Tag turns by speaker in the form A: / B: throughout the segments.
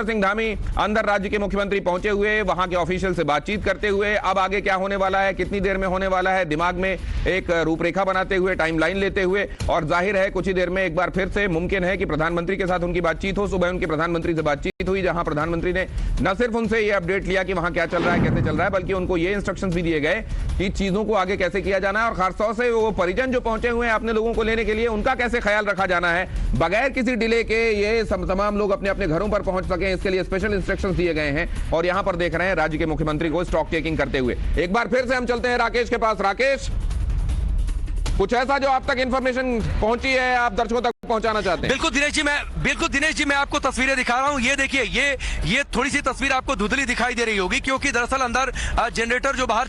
A: सिंह धामी अंदर राज्य के मुख्यमंत्री पहुंचे हुए, वहां के ऑफिशियल से बातचीत करते हुए अब आगे क्या होने वाला है, कितनी देर में होने वाला है, दिमाग में एक रूपरेखा बनाते हुए, टाइमलाइन लेते हुए, और जाहिर है कुछ ही देर में एक बार फिर से मुमकिन है कि प्रधानमंत्री के साथ उनकी बातचीत हो। सुबह उनके प्रधानमंत्री से बातचीत हुई, जहां प्रधानमंत्री ने न सिर्फ उनसे यह अपडेट लिया कि वहां क्या चल रहा है, कैसे चल रहा है, बल्कि उनको ये इंस्ट्रक्शंस भी दिए गए कि चीजों को आगे कैसे किया जाना है, और खासतौर से वो परिजन जो पहुंचे हुए हैं अपने लोगों को लेने के लिए, उनका कैसे ख्याल रखा जाना है बगैर किसी डिले के, ये तमाम लोग अपने अपने घरों पर पहुंच सकें, इसके लिए स्पेशल इंस्ट्रक्शंस दिए गए हैं। और यहां पर देख रहे हैं राज्य के मुख्यमंत्री को स्टॉक टेकिंग करते हुए। एक बार फिर से हम चलते हैं राकेश के पास। राकेश, कुछ ऐसा जो आप तक इंफॉर्मेशन पहुंची है, आप दर्शकों तक पहुंचाना चाहते हैं?
B: बिल्कुल दिनेश जी, मैं आपको तस्वीरें दिखा रहा हूं। ये देखिए, ये थोड़ी सी तस्वीर आपको धुंधली दिखाई दे रही होगी, क्योंकि दरअसल अंदर जनरेटर जो बाहर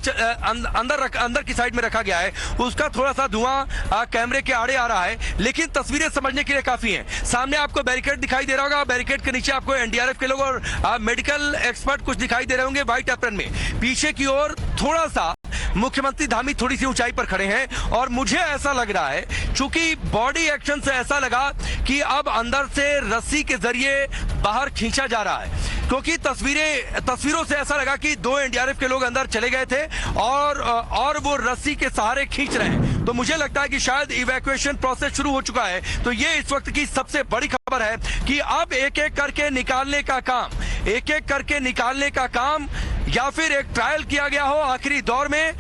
B: अंदर की साइड में रखा गया है, उसका थोड़ा सा धुआं कैमरे के आड़े आ रहा है, लेकिन तस्वीरें समझने के लिए काफी हैं। सामने आपको बैरिकेड दिखाई दे रहा होगा, बैरिकेड के नीचे आपको एनडीआरएफ के लोग और मेडिकल एक्सपर्ट कुछ दिखाई दे रहे होंगे व्हाइट एप्रन में। पीछे की ओर थोड़ा सा मुख्यमंत्री धामी थोड़ी सी ऊंचाई पर खड़े हैं, और मुझे ऐसा लग रहा है, चूंकि बॉडी एक्शन से ऐसा लगा कि अब अंदर से रस्सी के जरिए बाहर खींचा जा रहा है, क्योंकि तस्वीरों से ऐसा लगा कि 2 एनडीआरएफ के लोग अंदर चले गए थे और वो रस्सी के सहारे खींच रहे हैं। तो मुझे लगता है कि शायद इवैक्यूएशन प्रोसेस शुरू हो चुका है। तो ये इस वक्त की सबसे बड़ी खबर है कि अब एक एक करके निकालने का काम या फिर एक ट्रायल किया गया हो आखिरी दौर में,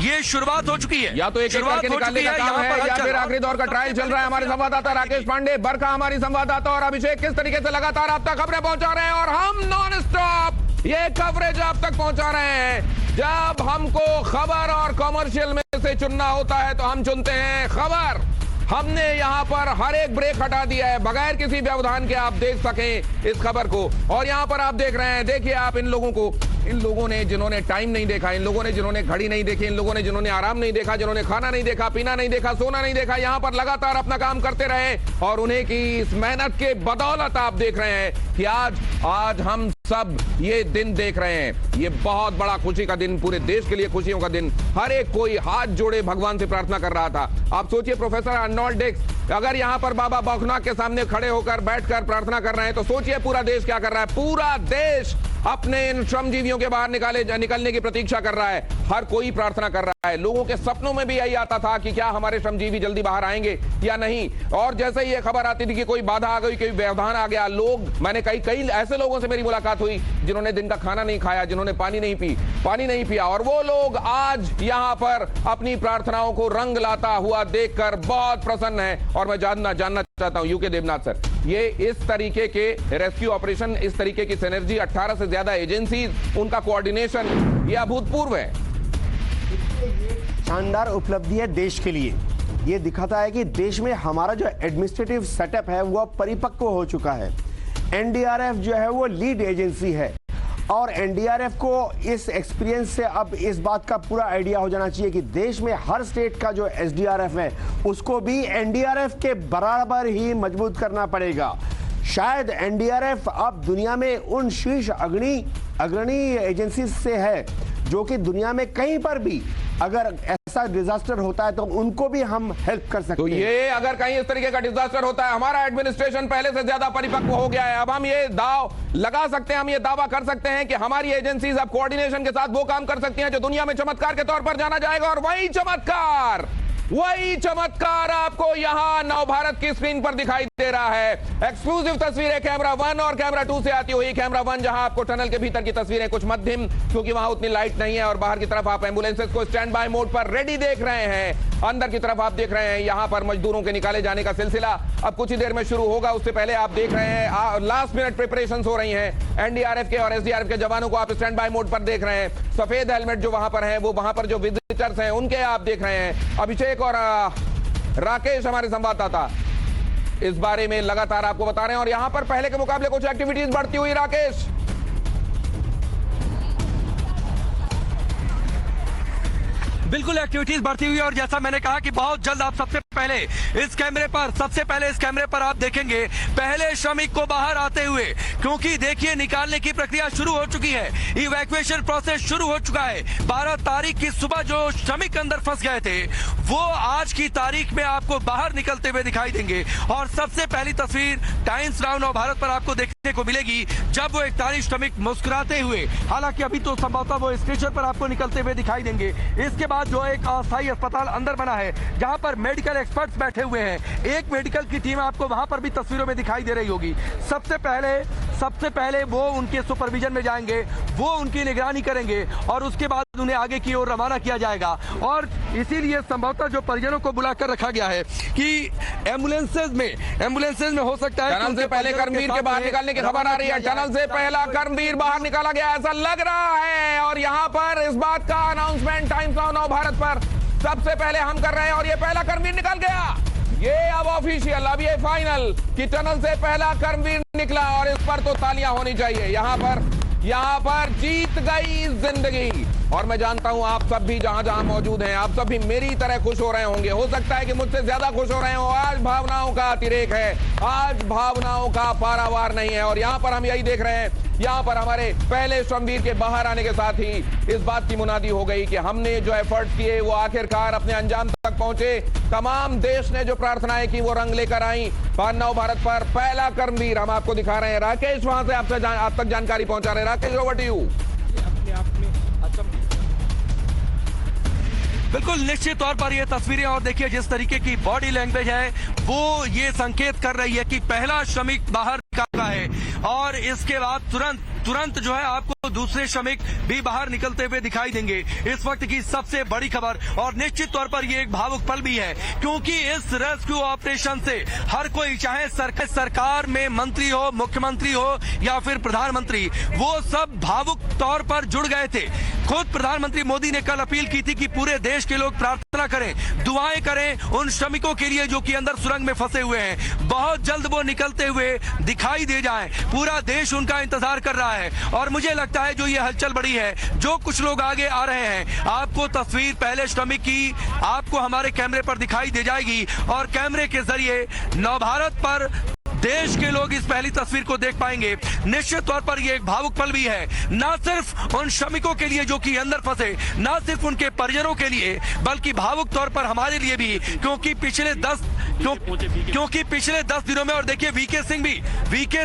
B: ये शुरुआत हो चुकी है।
A: या तो एक करके निकालने का काम है, या फिर आखिरी दौर का ट्रायल चल रहा है। हमारे संवाददाता राकेश पांडे, बरखा हमारी संवाददाता, और अभिषेक किस तरीके से लगातार आप तक खबरें पहुंचा रहे हैं, और हम नॉन स्टॉप ये कवरेज आप तक पहुंचा रहे हैं। जब हमको खबर और कॉमर्शियल में से चुनना होता है तो हम चुनते हैं खबर। हमने यहां पर हर एक ब्रेक हटा दिया है बगैर किसी व्यवधान के, आप देख सकें इस खबर को। और यहां पर आप देख रहे हैं, देखिए आप इन लोगों ने जिन्होंने टाइम नहीं देखा, इन लोगों ने जिन्होंने घड़ी नहीं देखी, इन लोगों ने जिन्होंने आराम नहीं देखा, जिन्होंने खाना नहीं देखा, पीना नहीं देखा, सोना नहीं देखा, यहां पर लगातार अपना काम करते रहे, और उन्हें की इस मेहनत के बदौलत आप देख रहे हैं कि आज हम सब ये दिन देख रहे हैं। ये बहुत बड़ा खुशी का दिन, पूरे देश के लिए खुशियों का दिन। हर एक कोई हाथ जोड़े भगवान से प्रार्थना कर रहा था। आप सोचिए प्रोफेसर अर्नोल्ड डिक्स अगर यहां पर बाबा बौखनाक के सामने खड़े होकर बैठकर प्रार्थना कर रहे हैं, तो सोचिए पूरा देश क्या कर रहा है। पूरा देश अपने इन श्रमजीवियों के बाहर निकलने की प्रतीक्षा कर रहा है। हर कोई प्रार्थना कर रहा है। लोगों के सपनों में भी यही आता था कि क्या हमारे श्रमजीवी जल्दी बाहर आएंगे या नहीं। और जैसे ही ये खबर आती थी कि कोई बाधा आ गई, कोई व्यवधान आ गया, मैंने कई ऐसे लोगों से मेरी मुलाकात हुई जिन्होंने दिन का खाना नहीं खाया, जिन्होंने पानी नहीं पिया, और वो लोग आज यहां पर अपनी प्रार्थनाओं को रंग लाता हुआ देखकर बहुत प्रसन्न है। और मैं जानना चाहता हूं यूके देवनाथ सर, ये इस तरीके के रेस्क्यू ऑपरेशन, इस तरीके की सिनर्जी, 18 से ज्यादा एजेंसी, उनका कोऑर्डिनेशन, ये अभूतपूर्व है।
C: शानदार उपलब्धि है देश के लिए। ये दिखाता है कि देश में हमारा जो एडमिनिस्ट्रेटिव सेटअप है वो परिपक्व हो चुका है। एनडीआरएफ जो है वो लीड एजेंसी है, और एनडीआरएफ को इस एक्सपीरियंस से अब इस बात का पूरा आइडिया हो जाना चाहिए कि देश में हर स्टेट का जो एसडीआरएफ है उसको भी एनडीआरएफ के बराबर ही मजबूत करना पड़ेगा। शायद एनडीआरएफ अब दुनिया में उन शीर्ष अग्रणी एजेंसी से है जो कि दुनिया में कहीं पर भी अगर ऐसा डिजास्टर होता है तो उनको भी हम हेल्प कर सकते हैं।
A: तो ये अगर कहीं इस तरीके का डिजास्टर होता है, हमारा एडमिनिस्ट्रेशन पहले से ज्यादा परिपक्व हो गया है। अब हम ये दाव लगा सकते हैं, हम ये दावा कर सकते हैं कि हमारी एजेंसीज अब कोऑर्डिनेशन के साथ वो काम कर सकती हैं जो दुनिया में चमत्कार के तौर पर जाना जाएगा। और वही चमत्कार आपको यहां नवभारत की स्क्रीन पर दिखाई दे रहा है। एक्सक्लूसिव तस्वीरें कैमरा 1 और कैमरा 2 से आती हुई। कैमरा 1 जहां आपको टनल के भीतर की तस्वीरें कुछ मध्यम, क्योंकि वहां उतनी लाइट नहीं है, और बाहर की तरफ आप एम्बुलेंसेस को स्टैंड बाय मोड पर रेडी देख रहे हैं। अंदर की तरफ आप देख रहे हैं यहां पर मजदूरों के निकाले जाने का सिलसिला अब कुछ ही देर में शुरू होगा। उससे पहले आप देख रहे हैं लास्ट मिनट प्रिपरेशंस हो रही हैं। एनडीआरएफ के और एसडीआरएफ के जवानों को आप स्टैंड बाय मोड पर देख रहे हैं। सफेद हेलमेट जो वहां पर है, वो वहां पर जो विजिटर्स हैं उनके आप देख रहे हैं। अभिषेक और राकेश हमारे संवाददाता इस बारे में लगातार आपको बता रहे हैं, और यहां पर पहले के मुकाबले कुछ एक्टिविटीज बढ़ती हुई। राकेश,
B: बिल्कुल एक्टिविटीज बढ़ती हुई और जैसा मैंने कहा कि बहुत जल्द आप सबसे पहले इस कैमरे पर आप देखेंगे पहले श्रमिक को बाहर आते हुए, क्योंकि देखिए निकालने की प्रक्रिया शुरू हो चुकी है, इवैक्यूएशन प्रोसेस शुरू हो चुका है। 12 तारीख की सुबह जो श्रमिक अंदर फंस गए थे वो आज की तारीख में आपको बाहर निकलते हुए दिखाई देंगे। और सबसे पहली तस्वीर टाइम्स नाउ नव भारत पर आपको देखने को मिलेगी जब वो 41 श्रमिक मुस्कुराते हुए, हालांकि अभी तो संभवतः वो स्ट्रेचर पर आपको निकलते हुए दिखाई देंगे। इसके बाद जो एक अस्थायी अस्पताल अंदर बना है जहां पर मेडिकल एक्सपर्ट्स बैठे हुए हैं, एक मेडिकल की टीम आपको वहां पर भी तस्वीरों में दिखाई दे रही होगी। सबसे पहले वो उनके सुपरविजन में जाएंगे, वो उनकी निगरानी करेंगे और उसके बाद उन्हें आगे की ओर रवाना किया जाएगा। और इसीलिए संभवतः जो परिजनों को बुलाकर रखा गया है कि एम्बुलेंसेज में हो सकता है
A: टनल से पहले कर्मवीर के बाहर निकालने की खबर आ रही है। टनल से पहला कर्मवीर बाहर निकाला गया ऐसा लग रहा है और यहाँ पर इस बात का अनाउंसमेंट टाइम्स नाउ नव भारत पर सबसे पहले हम कर रहे हैं और ये पहला कर्मवीर निकल गया। ये अब ऑफिशियल, अब ये फाइनल कि टनल से पहला कर्मवीर निकला और इस पर तो तालियां होनी चाहिए। यहाँ पर जीत गई जिंदगी। और मैं जानता हूं आप सब भी जहां जहां मौजूद हैं आप सब भी मेरी तरह खुश हो रहे होंगे, हो सकता है कि मुझसे ज्यादा खुश हो रहे हो। आज भावनाओं का अतिरेक है, आज भावनाओं का पारावार नहीं है। और यहां पर हम यही देख रहे हैं, यहां पर हमारे पहले श्रमवीर के बाहर आने के साथ ही इस बात की मुनादी हो गई कि हमने जो एफर्ट्स किए वो आखिरकार अपने अंजाम तक पहुंचे। तमाम देश ने जो प्रार्थनाएं की वो रंग लेकर आई। नव भारत पर पहला कर्मवीर हम आपको दिखा रहे हैं। राकेश वहां से आप तक जानकारी पहुंचा रहे हैं। Rakesh, over to you.
B: बिल्कुल निश्चित तौर पर ये तस्वीरें और देखिए जिस तरीके की बॉडी लैंग्वेज है वो ये संकेत कर रही है कि पहला श्रमिक बाहर निकला है और इसके बाद तुरंत जो है आपको दूसरे श्रमिक भी बाहर निकलते हुए दिखाई देंगे। इस वक्त की सबसे बड़ी खबर और निश्चित तौर पर ये एक भावुक पल भी है क्योंकि इस रेस्क्यू ऑपरेशन से हर कोई, चाहे सरकार में मंत्री हो, मुख्यमंत्री हो या फिर प्रधानमंत्री, वो सब भावुक तौर पर जुड़ गए थे। खुद प्रधानमंत्री मोदी ने कल अपील की थी कि पूरे देश के लोग प्रार्थना करें, दुआएं करें उन श्रमिकों के लिए जो कि अंदर सुरंग में फंसे हुए हैं। बहुत जल्द वो निकलते हुए दिखाई दे जाएं। पूरा देश उनका इंतजार कर रहा है और मुझे लगता है जो ये हलचल बड़ी है, जो कुछ लोग आगे आ रहे हैं, आपको तस्वीर पहले श्रमिक की आपको हमारे कैमरे पर दिखाई दे जाएगी और कैमरे के जरिए नव भारत पर देश के लोग इस पहली तस्वीर को देख पाएंगे। निश्चित तौर पर यह एक भावुक पल भी है, न सिर्फ उन श्रमिकों के लिए जो कि अंदर फंसे, न सिर्फ उनके परिजनों के लिए, बल्कि भावुक तौर पर हमारे लिए भी, क्योंकि पिछले 10 दिनों में, और देखिए वीके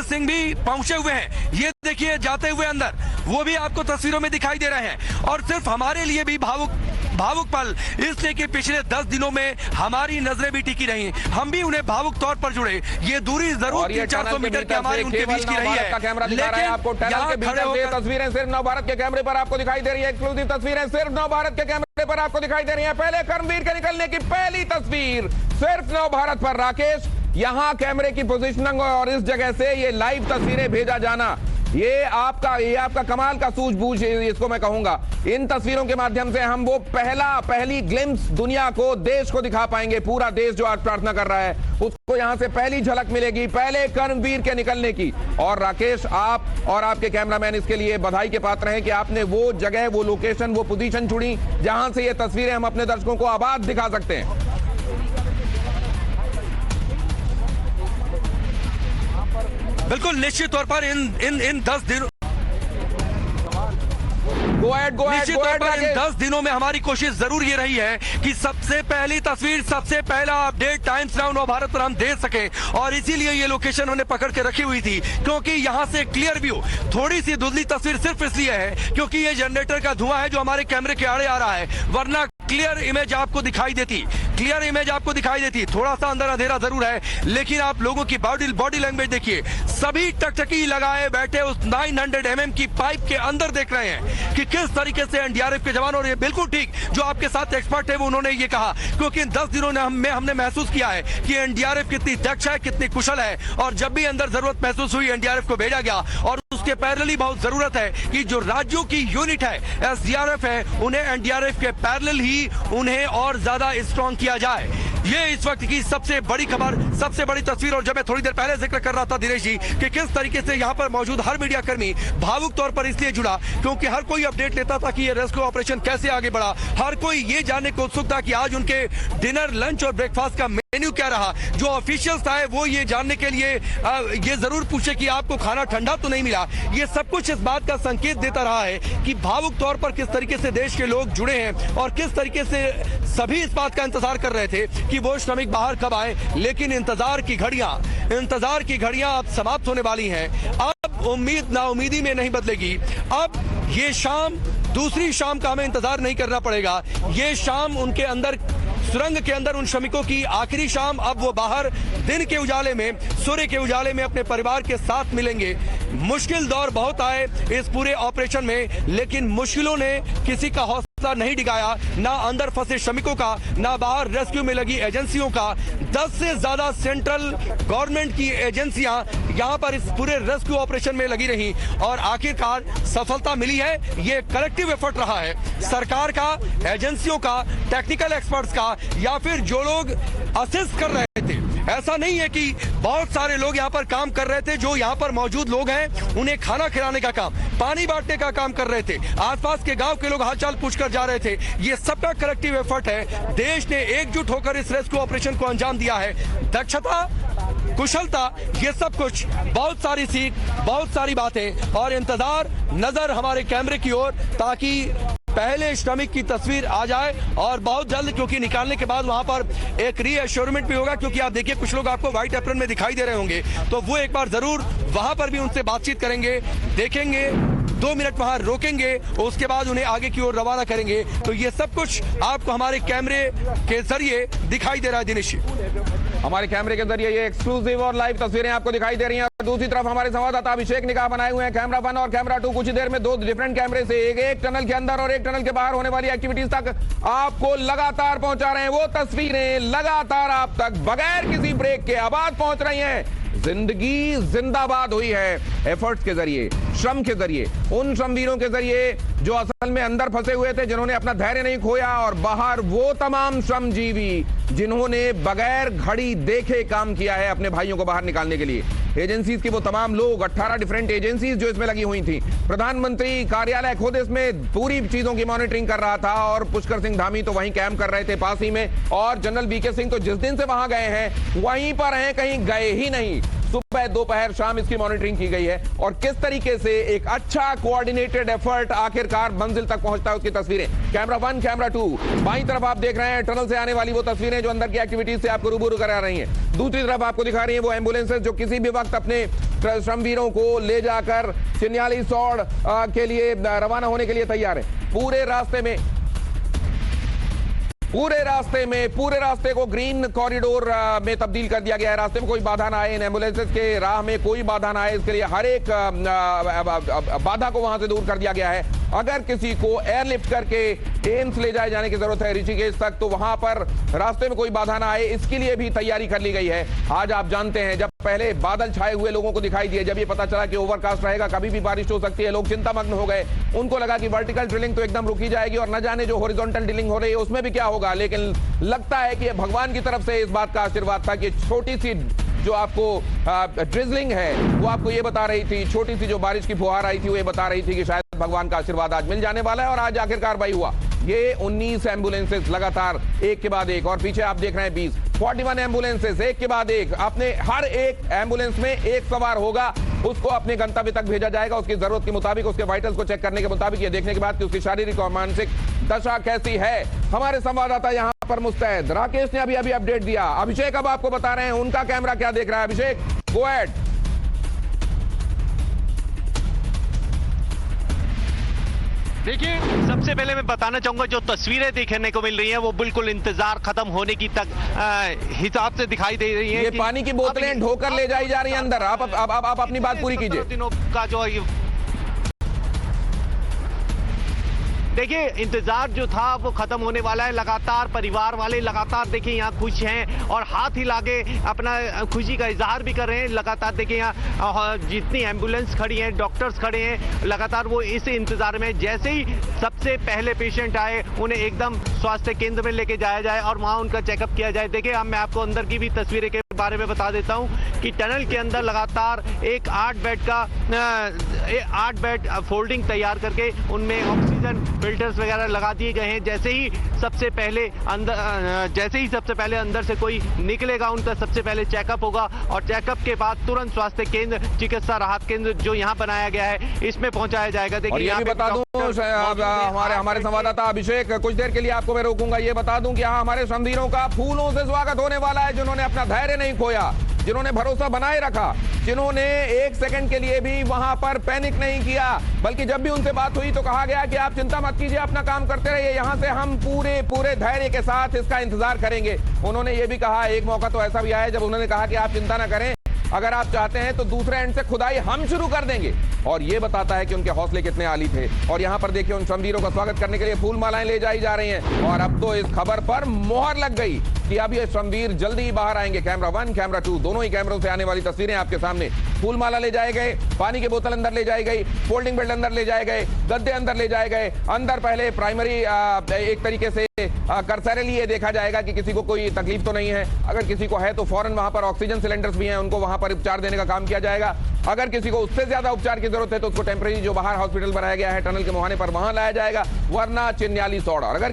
B: सिंह भी पहुंचे हुए हैं। ये देखिए जाते हुए अंदर, वो भी आपको तस्वीरों में दिखाई दे रहे हैं। और सिर्फ हमारे लिए भी भावुक पल इसलिए कि पिछले 10 दिनों में हमारी नजरें भी टिकी रही, हम भी उन्हें भावुक तौर पर जुड़े। ये दूरी जरूर 400 मीटर की हमारी उनके बीच की रही है।
A: कैमरा दिखा रहा है आपको टनल के भीतर से तस्वीरें सिर्फ नव भारत के कैमरे पर आपको दिखाई दे रही है। एक्सक्लूसिव तस्वीरें सिर्फ नव भारत के कैमरे पर आपको दिखाई दे रही है। पहले कर्मवीर के निकलने की पहली तस्वीर सिर्फ नव भारत पर। राकेश, यहां कैमरे की पोजीशनिंग और इस जगह से ये लाइव तस्वीरें भेजा जाना, ये आपका कमाल का सूझबूझ इसको मैं कहूंगा। इन तस्वीरों के माध्यम से हम वो पहली ग्लिम्स दुनिया को, देश को दिखा पाएंगे। पूरा देश जो आज प्रार्थना कर रहा है उसको यहां से पहली झलक मिलेगी पहले कर्मवीर के निकलने की। और राकेश, आप और आपके कैमरामैन इसके लिए बधाई के पात्र हैं कि आपने वो जगह, वो लोकेशन, वो पोजीशन चुनी जहां से ये तस्वीरें हम अपने दर्शकों को आबाद दिखा सकते हैं।
B: बिल्कुल निश्चित तौर पर इन 10 दिनों
A: निश्चित तौर पर
B: इन 10 दिनों में हमारी कोशिश जरूर ये रही है कि सबसे पहली तस्वीर, सबसे पहला अपडेट टाइम्स नाउ नव भारत पर हम दे सके। और इसीलिए ये लोकेशन हमने पकड़ के रखी हुई थी क्योंकि यहां से क्लियर व्यू, थोड़ी सी धुंधली तस्वीर सिर्फ इसलिए है क्योंकि ये जनरेटर का धुआं है जो हमारे कैमरे के आड़े आ रहा है, वरना क्लियर इमेज आपको दिखाई देती। थोड़ा सा अंदर अंधेरा जरूर है लेकिन आप लोगों की बॉडी लैंग्वेज देखिए, सभी टकटकी लगाए बैठे उस 900 mm की पाइप के अंदर देख रहे हैं कि किस तरीके से एनडीआरएफ के जवान, और ये बिल्कुल ठीक जो आपके साथ एक्सपर्ट है वो उन्होंने ये कहा, क्योंकि इन 10 दिनों में हमने महसूस किया है कि एनडीआरएफ कितनी दक्ष है, कितनी कुशल है। और जब भी अंदर जरूरत महसूस हुई एनडीआरएफ को भेजा गया और उसके पैरेलली बहुत जरूरत है कि जो राज्यों की यूनिट है, एसडीआरएफ है, उन्हें एनडीआरएफ के पैरेलल ही उन्हें और ज्यादा स्ट्रॉन्ग किया जाए। ये इस वक्त की सबसे बड़ी खबर, सबसे बड़ी तस्वीर। और जब मैं थोड़ी देर पहले जिक्र कर रहा था दिनेश जी कि किस तरीके से यहाँ पर मौजूद हर मीडिया कर्मी भावुक तौर पर इसलिए जुड़ा क्योंकि हर कोई अपडेट लेता था कि ये रेस्क्यू ऑपरेशन कैसे आगे बढ़ा। हर कोई ये जानने को उत्सुक था कि आज उनके डिनर, लंच और ब्रेकफास्ट का मेन्यू क्या रहा। जो ऑफिशियल्स आए वो ये जानने के लिए ये जरूर पूछे कि आपको खाना ठंडा तो नहीं मिला। ये सब कुछ इस बात का संकेत देता रहा है कि भावुक तौर पर किस तरीके से देश के लोग जुड़े हैं और किस तरीके से सभी इस बात का इंतजार कर रहे थे कि वो श्रमिक बाहर कब आए। लेकिन इंतजार की घड़ियां अब समाप्त होने वाली हैं। अब उम्मीद नाउमीदी में नहीं बदलेगी। अब ये शाम, दूसरी शाम का हमें इंतजार नहीं करना पड़ेगा। ये शाम उनके अंदर, सुरंग के अंदर उन श्रमिकों की आखिरी शाम। अब वो बाहर दिन के उजाले में, सूर्य के उजाले में अपने परिवार के साथ मिलेंगे। मुश्किल दौर बहुत आए इस पूरे ऑपरेशन में, लेकिन मुश्किलों ने किसी का हौसला नहीं डिगाया, ना अंदर फंसे श्रमिकों का, ना बाहर रेस्क्यू में लगी एजेंसियों का। 10 से ज्यादा सेंट्रल गवर्नमेंट की एजेंसियां यहां पर इस पूरे रेस्क्यू ऑपरेशन में लगी रही और आखिरकार सफलता मिली है। ये कलेक्टिव एफर्ट रहा है, सरकार का, एजेंसियों का, टेक्निकल एक्सपर्ट्स का, या फिर जो लोग असिस्ट कर रहे थे। ऐसा नहीं है कि बहुत सारे लोग यहाँ पर काम कर रहे थे। जो यहाँ पर मौजूद लोग हैं उन्हें खाना खिलाने का काम, पानी बांटने का काम कर रहे थे। आसपास के गांव के लोग हालचाल पूछकर जा रहे थे। ये सबका कलेक्टिव एफर्ट है। देश ने एकजुट होकर इस रेस्क्यू ऑपरेशन को अंजाम दिया है। दक्षता, कुशलता, ये सब कुछ, बहुत सारी सीख, बहुत सारी बातें और इंतजार, नजर हमारे कैमरे की ओर, ताकि पहले श्रमिक की तस्वीर आ जाए और बहुत जल्द, क्योंकि निकालने के बाद वहां पर एक रीअश्योरमेंट भी होगा। क्योंकि आप देखिए कुछ लोग आपको व्हाइट एप्रन में दिखाई दे रहे होंगे, तो वो एक बार जरूर वहां पर भी उनसे बातचीत करेंगे, देखेंगे, 2 मिनट वहां रोकेंगे, उसके बाद उन्हें आगे की ओर रवाना करेंगे। तो ये सब कुछ आपको हमारे कैमरे के जरिए दिखाई दे रहा है दिनेश।
A: हमारे कैमरे के जरिए ये एक्सक्लूसिव और लाइव तस्वीरें आपको दिखाई दे रही हैं। दूसरी तरफ हमारे संवाददाता अभिषेक निगाह बनाए हुए हैं कैमरा 1 और कैमरा 2। कुछ ही देर में 2 डिफरेंट कैमरे से एक टनल के अंदर और एक टनल के बाहर होने वाली एक्टिविटीज तक आपको लगातार पहुंचा रहे हैं। वो तस्वीरें लगातार आप तक बगैर किसी ब्रेक के आबाद पहुंच रही हैं। जिंदगी जिंदाबाद हुई है एफर्ट्स के जरिए, श्रम के जरिए, उन श्रमवीरों के जरिए जो असल में अंदर फंसे हुए थे, जिन्होंने अपना धैर्य नहीं खोया, और बाहर वो तमाम श्रमजीवी जिन्होंने बगैर घड़ी देखे काम किया है अपने भाइयों को बाहर निकालने के लिए। एजेंसीज की वो तमाम लोग, 18 डिफरेंट एजेंसीज जो इसमें लगी हुई थी। प्रधानमंत्री कार्यालय खुद इसमें पूरी चीजों की मॉनिटरिंग कर रहा था और पुष्कर सिंह धामी तो वहीं कैंप कर रहे थे पास ही में, और जनरल वीके सिंह तो जिस दिन से वहां गए हैं वहीं पर हैं, कहीं गए ही नहीं। सुबह, दोपहर, शाम इसकी मॉनिटरिंग की गई है और किस तरीके से एक अच्छा कोऑर्डिनेटेड एफर्ट आखिरकार मंजिल तक पहुंचता है उसकी तस्वीरें। कैमरा 1, कैमरा 2, बाईं तरफ आप देख रहे हैं टनल से आने वाली वो तस्वीरें जो अंदर की एक्टिविटीज से आपको रूबरू करा रही हैं। दूसरी तरफ आपको दिखा रही है वो एम्बुलेंसेज जो किसी भी वक्त अपने श्रमवीरों को ले जाकर चिन्याली सौड़ के लिए रवाना होने के लिए तैयार है। पूरे रास्ते को ग्रीन कॉरिडोर में तब्दील कर दिया गया है। रास्ते में कोई बाधा ना आए, इन एम्बुलेंसेज के राह में कोई बाधा ना आए, इसके लिए हर एक बाधा को वहां से दूर कर दिया गया है। अगर किसी को एयरलिफ्ट करके एम्स ले जाए जाने की जरूरत है ऋषिकेश तक, तो वहां पर रास्ते में कोई बाधा ना आए, इसके लिए भी तैयारी कर ली गई है। आज आप जानते हैं, जब पहले बादल छाए हुए लोगों को दिखाई दिए, जब ये पता चला कि ओवरकास्ट रहेगा, कभी भी बारिश हो सकती है, लोग चिंतामग्न हो गए। उनको लगा कि वर्टिकल ड्रिलिंग तो एकदम रुकी जाएगी और न जाने जो हॉरिजॉन्टल ड्रिलिंग हो रही है उसमें भी क्या होगा। लेकिन लगता है कि भगवान की तरफ से इस बात का आशीर्वाद था कि छोटी सी जो आपको ड्रिजलिंग है वो आपको ये बता रही थी, छोटी सी जो बारिश की फुहार आई थी वो ये बता रही थी कि शायद भगवान का आशीर्वाद आज मिल जाने वाला है। और आज आखिरकार वही हुआ। ये 19 एम्बुलेंसेस लगातार एक के बाद एक, और पीछे आप देख रहे हैं 20, 41 एम्बुलेंसेस एक के बाद एक। अपने हर एक एम्बुलेंस में एक सवार होगा, उसको अपने गंतव्य तक भेजा जाएगा उसकी जरूरत के मुताबिक, उसके वाइटल्स को चेक करने के मुताबिक, ये देखने के बाद कि उसकी शारीरिक और मानसिक दशा कैसी है। हमारे संवाददाता यहाँ पर मुस्तैद राकेश ने अभी अपडेट दिया। अभिषेक अब आपको बता रहे हैं उनका कैमरा क्या देख रहा है। अभिषेक, गो अहेड।
D: देखिए, सबसे पहले मैं बताना चाहूंगा जो तस्वीरें देखने को मिल रही हैं वो बिल्कुल इंतजार खत्म होने की तक हिसाब से दिखाई दे रही हैं।
A: ये पानी की बोतलें ढोकर ले जाई जा रही हैं अंदर। आप अपनी बात पूरी कीजिए।
D: दिनों का जो देखिए इंतजार जो था वो खत्म होने वाला है। लगातार परिवार वाले लगातार देखिए यहाँ खुश हैं और हाथ हिलाके अपना खुशी का इजहार भी कर रहे हैं। लगातार देखिए यहाँ जितनी एम्बुलेंस खड़ी है, डॉक्टर्स खड़े हैं, लगातार वो इस इंतजार में जैसे ही सबसे पहले पेशेंट आए उन्हें एकदम स्वास्थ्य केंद्र में लेके जाया जाए और वहाँ उनका चेकअप किया जाए। देखिए अब मैं आपको अंदर की भी तस्वीरें के बारे में बता देता हूं कि टनल के अंदर लगातार एक 8 बेड फोल्डिंग तैयार करके उनमें ऑक्सीजन फिल्टर्स वगैरह लगा दिए गए हैं। जैसे ही सबसे पहले अंदर से कोई निकलेगा उनका सबसे पहले चेकअप होगा और चेकअप के बाद तुरंत स्वास्थ्य केंद्र, चिकित्सा राहत केंद्र जो यहाँ बनाया गया है इसमें पहुंचाया जाएगा। देखिए
A: ये भी बता दूं हमारे संवाददाता अभिषेक, कुछ देर के लिए आपको मैं रोकूंगा। ये बता दूं कि यहाँ हमारे श्रमजीवियों का फूलों से स्वागत होने वाला है, जिन्होंने अपना धैर्य नहीं खोया, जिन्होंने भरोसा बनाए रखा, जिन्होंने एक सेकंड के लिए भी वहां पर पैनिक नहीं किया, बल्कि जब भी उनसे बात हुई तो कहा गया कि आप चिंता मत कीजिए, अपना काम करते रहिए, यहां से हम पूरे धैर्य के साथ इसका इंतजार करेंगे। उन्होंने ये भी कहा, एक मौका तो ऐसा भी आया जब उन्होंने कहा कि आप चिंता ना करें, अगर आप चाहते हैं तो दूसरे एंड से खुदाई हम शुरू कर देंगे। और ये बताता है कि उनके हौसले कितने आली थे। और यहाँ पर देखिए उन श्रमजीवियों का स्वागत करने के लिए फूल मालाएं ले जाई जा रही हैं और अब तो इस खबर पर मोहर लग गई कि अब ये श्रमजीवी जल्दी ही बाहर आएंगे। कैमरा 1, कैमरा 2 दोनों ही कैमरों से आने वाली तस्वीरें आपके सामने। फूल माला ले जाए गए, पानी की बोतल अंदर ले जाई गई, फोल्डिंग बेड अंदर ले जाए गए, गद्दे अंदर ले जाए गए। अंदर पहले प्राइमरी एक तरीके से कर्सरली ये देखा जाएगा कि किसी को कोई तकलीफ तो नहीं है। अगर किसी को है तो फौरन वहां पर ऑक्सीजन सिलेंडर्स भी हैं, उनको वहां पर उपचार देने का काम किया जाएगा। अगर किसी को उससे ज्यादा उपचार की जरूरत है तो उसको टेम्परेरी जो बाहर हॉस्पिटल बनाया गया है टनल के मुहाने पर, वहां लाया जाएगा, वरना चिन्याली सौड़। और अगर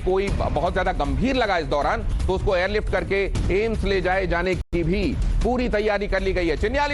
A: कोई बहुत ज्यादा गंभीर लगा इस दौरान तो उसको एयरलिफ्ट करके एम्स ले जाए जाने की भी पूरी तैयारी कर ली गई है। चिन्याली